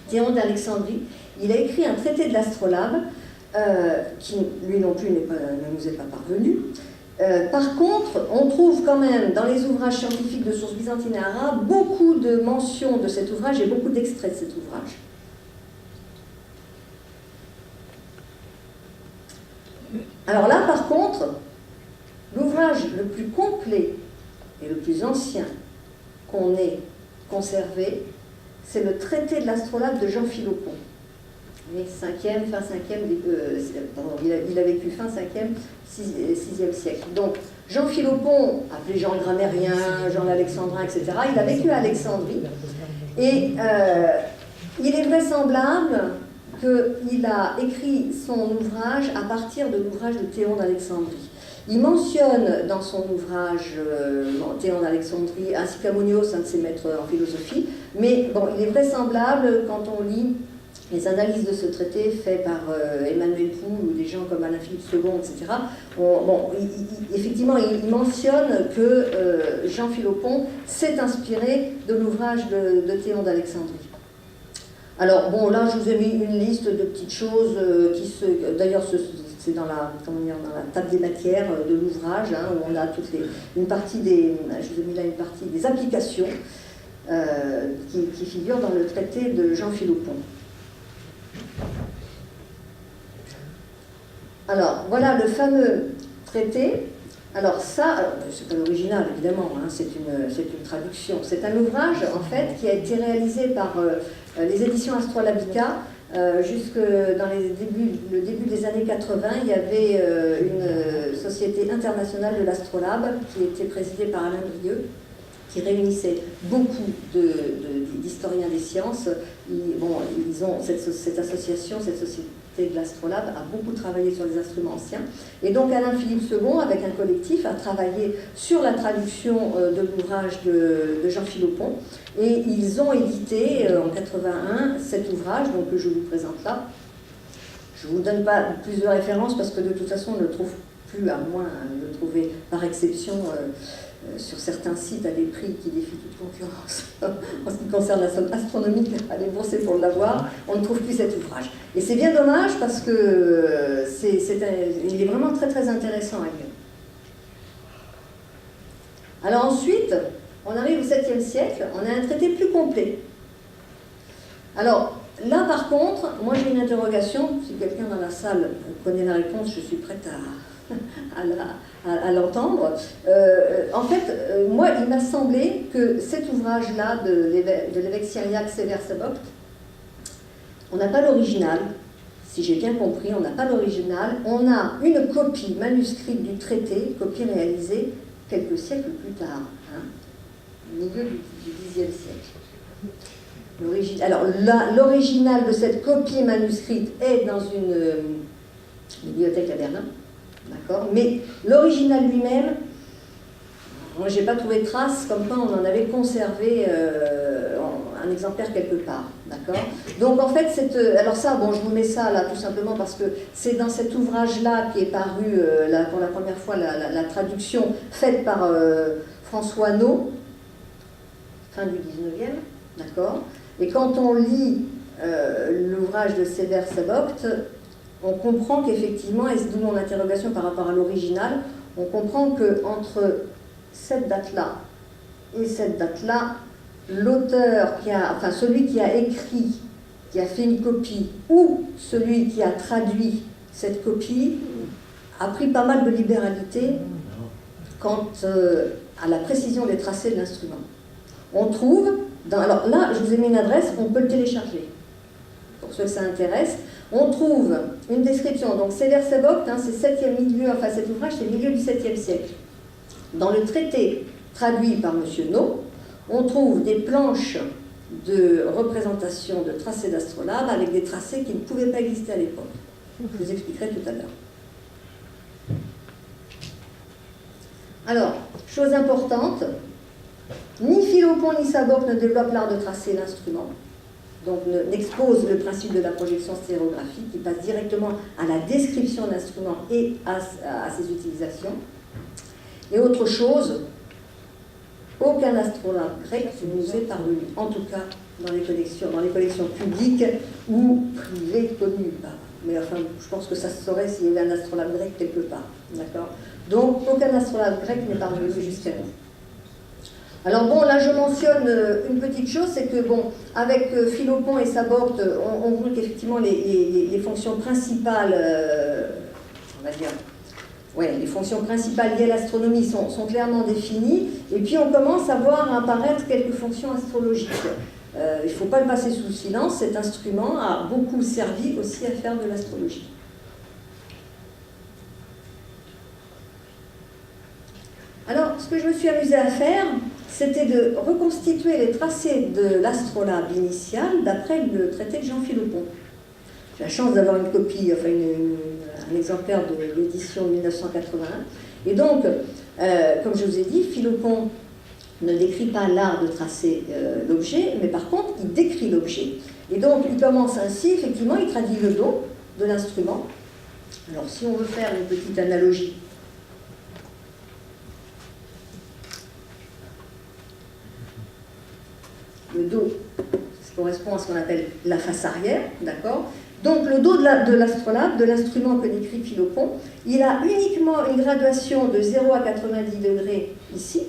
Théon d'Alexandrie. Il a écrit un traité de l'astrolabe qui, lui non plus, ne nous est pas parvenu. Par contre, on trouve quand même dans les ouvrages scientifiques de sources byzantines et arabes beaucoup de mentions de cet ouvrage et beaucoup d'extraits de cet ouvrage. Alors là, par contre, l'ouvrage le plus complet et le plus ancien qu'on ait conservé, c'est le traité de l'astrolabe de Jean Philopon. Fin 5e, il a vécu fin 5e, 6e siècle. Donc, Jean Philopon, appelé Jean le Grammairien, Jean l'Alexandrin, etc., il a vécu à Alexandrie. Et il est vraisemblable qu'il a écrit son ouvrage à partir de l'ouvrage de Théon d'Alexandrie. Il mentionne dans son ouvrage Théon d'Alexandrie, ainsi qu'Ammonios, un de ses maîtres en philosophie, mais bon, il est vraisemblable, quand on lit les analyses de ce traité faites par Emmanuel Poul ou des gens comme Alain-Philippe II, etc., effectivement, il mentionne que Jean Philopon s'est inspiré de l'ouvrage de Théon d'Alexandrie. Alors, bon, là, je vous ai mis une liste de petites choses d'ailleurs, c'est dans la table des matières de l'ouvrage, hein, où on a une partie des... Je vous ai mis là une partie des applications qui figurent dans le traité de Jean Philopon. Alors, voilà le fameux traité. Alors ça, c'est pas l'original évidemment, hein, c'est une traduction. C'est un ouvrage en fait qui a été réalisé par les éditions Astrolabica. Jusque dans le début des années 80, il y avait une société internationale de l'astrolabe qui était présidée par Alain Brieux, qui réunissait beaucoup d'historiens des sciences. Ils ont cette association, cette société de l'astrolabe a beaucoup travaillé sur les instruments anciens. Et donc Alain-Philippe II, avec un collectif, a travaillé sur la traduction de l'ouvrage de Jean Philopon. Et ils ont édité en 81 cet ouvrage, donc, que je vous présente là. Je ne vous donne pas plus de références parce que de toute façon on ne le trouve plus, à moins de le trouver par exception sur certains sites à des prix qui défient toute concurrence. En ce qui concerne la somme astronomique à débourser pour l'avoir, on ne trouve plus cet ouvrage. Et c'est bien dommage parce que il est vraiment très très intéressant à lire. Alors ensuite, on arrive au 7e siècle, on a un traité plus complet. Alors là par contre, moi j'ai une interrogation, si quelqu'un dans la salle connaît la réponse, je suis prête à l'entendre. En fait, moi, il m'a semblé que cet ouvrage-là de l'évêque syriaque Sévère Sabopt, on n'a pas l'original, si j'ai bien compris, on n'a pas l'original, on a une copie manuscrite du traité, copie réalisée quelques siècles plus tard, hein, au milieu du Xe siècle. Alors, l'original de cette copie manuscrite est dans une bibliothèque à Berlin. D'accord. Mais l'original lui-même, moi j'ai pas trouvé de trace comme quoi on en avait conservé un exemplaire quelque part. D'accord. Donc en fait, alors ça, bon, je vous mets ça là tout simplement parce que c'est dans cet ouvrage-là qui est paru pour la première fois la traduction faite par François Naud, fin du 19e, d'accord. Et quand on lit l'ouvrage de Sévère Sabopt, on comprend qu'effectivement, et c'est d'où mon interrogation par rapport à l'original, on comprend qu'entre cette date-là et cette date-là, l'auteur celui qui a écrit, qui a fait une copie, ou celui qui a traduit cette copie, a pris pas mal de libéralité quant à la précision des tracés de l'instrument. On trouve, alors là, je vous ai mis une adresse, on peut le télécharger, pour ceux que ça intéresse. On trouve une description, donc Sévère Sabopt, hein, c'est 7e milieu, enfin cet ouvrage c'est milieu du 7e siècle. Dans le traité traduit par M. Naud, on trouve des planches de représentation de tracés d'astrolabe avec des tracés qui ne pouvaient pas exister à l'époque. Je vous expliquerai tout à l'heure. Alors, chose importante, ni Philopon ni Sabopt ne développent l'art de tracer l'instrument. Donc n'expose le principe de la projection stéréographique qui passe directement à la description de l'instrument et à ses utilisations. Et autre chose, aucun astrolabe grec ne nous est parvenu, en tout cas dans les collections publiques ou privées connues. Mais enfin, je pense que ça se saurait s'il y avait un astrolabe grec quelque part. D'accord ? Donc, aucun astrolabe grec n'est parvenu jusqu'à nous. Alors bon, là je mentionne une petite chose, c'est que bon, avec Philopon et Saborte, on voit qu'effectivement les fonctions principales, on va dire, ouais, les fonctions principales liées à l'astronomie sont clairement définies, et puis on commence à voir apparaître quelques fonctions astrologiques. Il ne faut pas le passer sous silence, cet instrument a beaucoup servi aussi à faire de l'astrologie. Alors, ce que je me suis amusée à faire, c'était de reconstituer les tracés de l'astrolabe initial d'après le traité de Jean Philopon. J'ai la chance d'avoir une copie, enfin un exemplaire de l'édition 1981. Et donc, comme je vous ai dit, Philopon ne décrit pas l'art de tracer l'objet, mais par contre, il décrit l'objet. Et donc, il commence ainsi, effectivement, il traduit le dos de l'instrument. Alors, si on veut faire une petite analogie, le dos, ça correspond à ce qu'on appelle la face arrière, d'accord ? Donc le dos de l'astrolabe, de l'instrument que décrit Philopon, il a uniquement une graduation de 0 à 90 degrés ici,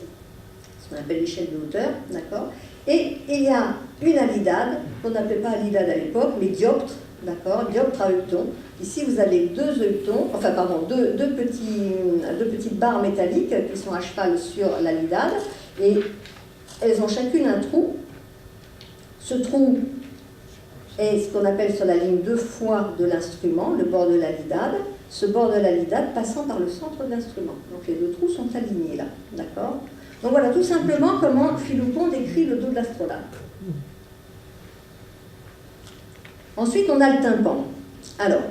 ce qu'on appelle l'échelle de hauteur, d'accord ? Et il y a une alidade, qu'on n'appelait pas alidade à l'époque, mais dioptre, d'accord ? Dioptre à œilleton. Ici vous avez deux œilletons, enfin pardon, deux petites barres métalliques qui sont à cheval sur l'alidade, et elles ont chacune un trou. Ce trou est ce qu'on appelle sur la ligne 2 fois de l'instrument, le bord de l'alidade, ce bord de l'alidade passant par le centre de l'instrument. Donc les deux trous sont alignés là, d'accord ? Donc voilà tout simplement comment Philopon décrit le dos de l'astrolabe. Ensuite, on a le tympan. Alors,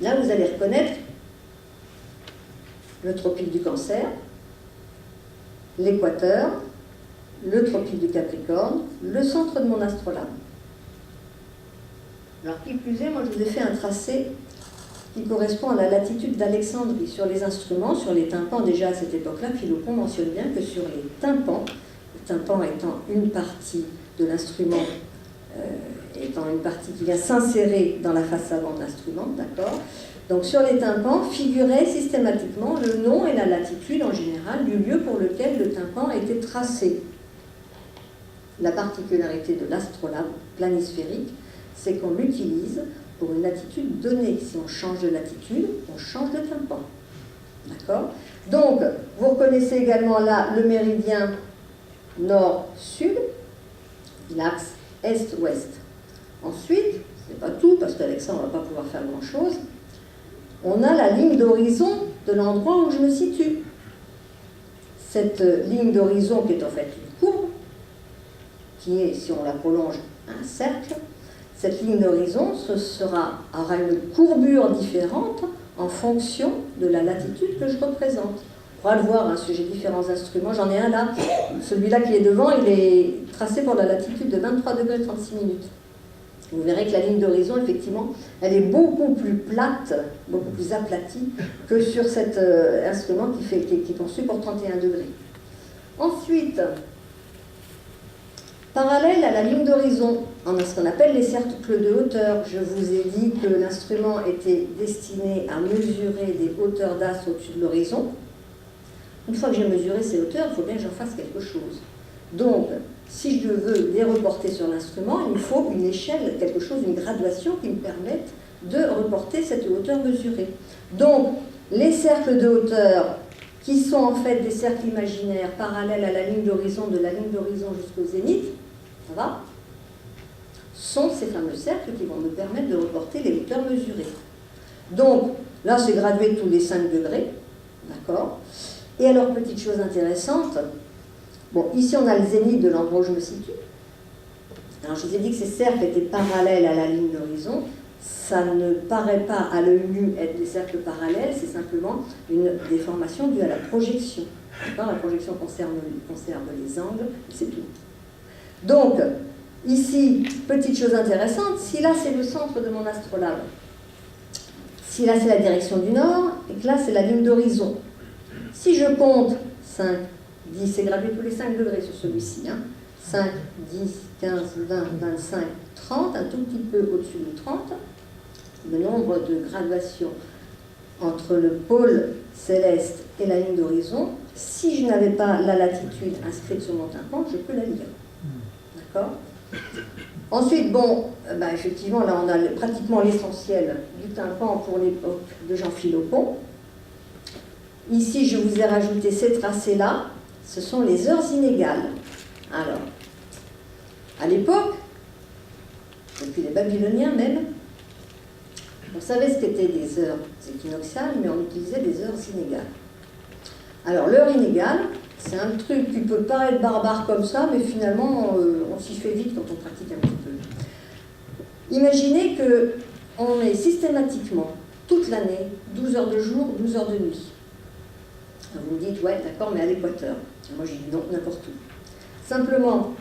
là vous allez reconnaître le tropique du Cancer, l'équateur, le tropique du Capricorne, le centre de mon astrolabe. Alors, qui plus est, moi je vous ai fait un tracé qui correspond à la latitude d'Alexandrie. Sur les instruments, sur les tympans, déjà à cette époque-là, Philopon mentionne bien que sur les tympans, le tympan étant une partie de l'instrument, étant une partie qui vient s'insérer dans la face avant de l'instrument, d'accord ? Donc sur les tympans figurait systématiquement le nom et la latitude en général du lieu pour lequel le tympan a été tracé. La particularité de l'astrolabe planisphérique, c'est qu'on l'utilise pour une latitude donnée. Si on change de latitude, on change de tympan. D'accord ? Donc, vous reconnaissez également là le méridien nord-sud, l'axe est-ouest. Ensuite, c'est pas tout, parce qu'avec ça, on ne va pas pouvoir faire grand-chose, on a la ligne d'horizon de l'endroit où je me situe. Cette ligne d'horizon qui est en fait une courbe, qui est, si on la prolonge, un cercle, cette ligne d'horizon aura une courbure différente en fonction de la latitude que je représente. On pourra le voir, hein, si j'ai différents instruments. J'en ai un là, celui-là qui est devant, il est tracé pour la latitude de 23 degrés 36 minutes. Vous verrez que la ligne d'horizon, effectivement, elle est beaucoup plus plate, beaucoup plus aplatie que sur cet instrument qui est conçu pour 31 degrés. Ensuite, parallèle à la ligne d'horizon, on a ce qu'on appelle les cercles de hauteur. Je vous ai dit que l'instrument était destiné à mesurer des hauteurs d'as au-dessus de l'horizon. Une fois que j'ai mesuré ces hauteurs, il faut bien que j'en fasse quelque chose. Donc, si je veux les reporter sur l'instrument, il me faut une échelle, quelque chose, une graduation qui me permette de reporter cette hauteur mesurée. Donc, les cercles de hauteur, qui sont en fait des cercles imaginaires parallèles à la ligne d'horizon, de la ligne d'horizon jusqu'au zénith, ça va, sont ces fameux cercles qui vont me permettre de reporter les hauteurs mesurées. Donc, là, c'est gradué tous les 5 degrés, d'accord ? Et alors, petite chose intéressante, bon, ici, on a le zénith de l'endroit où je me situe. Alors, je vous ai dit que ces cercles étaient parallèles à la ligne d'horizon. Ça ne paraît pas à l'œil nu être des cercles parallèles, c'est simplement une déformation due à la projection. La projection concerne les angles, c'est tout. Donc, ici, petite chose intéressante, si là c'est le centre de mon astrolabe, si là c'est la direction du nord, et que là c'est la ligne d'horizon, si je compte 5, 10, c'est gradué tous les 5 degrés sur celui-ci, hein, 5, 10, 15, 20, 25, 30, un tout petit peu au-dessus de 30, le nombre de graduations entre le pôle céleste et la ligne d'horizon. Si je n'avais pas la latitude inscrite sur mon tympan, je peux la lire. D'accord? Ensuite, bon, effectivement, là, on a pratiquement l'essentiel du tympan pour l'époque de Jean Philopon. Ici, je vous ai rajouté ces tracés-là. Ce sont les heures inégales. Alors, à l'époque, depuis les Babyloniens même, on savait ce qu'étaient des heures équinoxiales, mais on utilisait des heures inégales. Alors, l'heure inégale, c'est un truc qui peut paraître barbare comme ça, mais finalement, on s'y fait vite quand on pratique un petit peu. Imaginez qu'on ait systématiquement, toute l'année, 12 heures de jour, 12 heures de nuit. Vous me dites, ouais, d'accord, mais à l'équateur. Moi, j'ai dit non, n'importe où. Simplement,